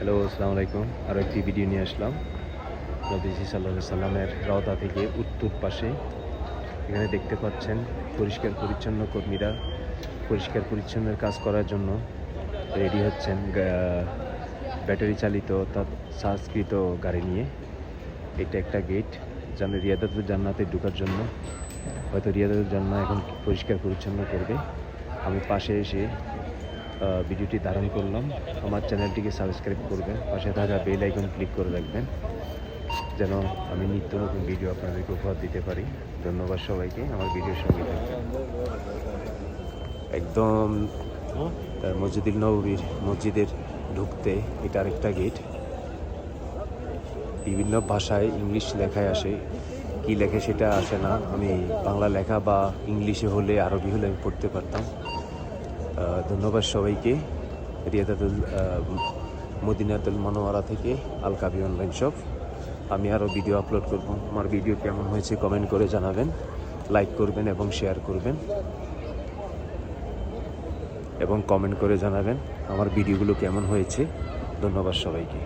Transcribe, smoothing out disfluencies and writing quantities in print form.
Hello, আসসালামু আলাইকুম। আরও একটি ভিডিও নিয়ে আসলাম নবীজি সাল্লাল্লাহু সাল্লামের রওজা থেকে উত্তর পাশে। এখানে দেখতে পাচ্ছেন পরিষ্কার পরিচ্ছন্ন কর্মীরা পরিষ্কার পরিচ্ছন্নের কাজ করার জন্য রেডি হচ্ছেন ব্যাটারি চালিত অর্থাৎ চার্জকৃত গাড়ি নিয়ে। এটা একটা গেট রিয়াদাতুল জান্নাতে ঢোকার জন্য। হয়তো রিয়াদাতুল জান্নাত এখন পরিষ্কার পরিচ্ছন্ন করবে। আমি পাশে এসে ভিডিওটি ধারণ করলাম। আমার চ্যানেলটিকে সাবস্ক্রাইব করবেন, পাশে থাকা বেল আইকন ক্লিক করে রাখবেন যেন আমি নিত্য নতুন ভিডিও আপনাদেরকে উপহার দিতে পারি। ধন্যবাদ সবাইকে আমার ভিডিওর সঙ্গে থাকবেন। একদম মসজিদুল নববীর মসজিদের ঢুকতে এটা আরেকটা গেট। বিভিন্ন ভাষায় ইংলিশ লেখায় আসে, কি লেখে সেটা আসে না। আমি বাংলা লেখা বা ইংলিশে হলে আরবি হলে আমি পড়তে পারতাম। ধন্যবাদ সবাইকে। রিয়াদাতুল মদিনাতুল মনোয়ারা থেকে আল কাবি অনলাইন শপ। আমি আরও ভিডিও আপলোড করব। আমার ভিডিও কেমন হয়েছে কমেন্ট করে জানাবেন, লাইক করবেন এবং শেয়ার করবেন এবং কমেন্ট করে জানাবেন আমার ভিডিওগুলো কেমন হয়েছে। ধন্যবাদ সবাইকে।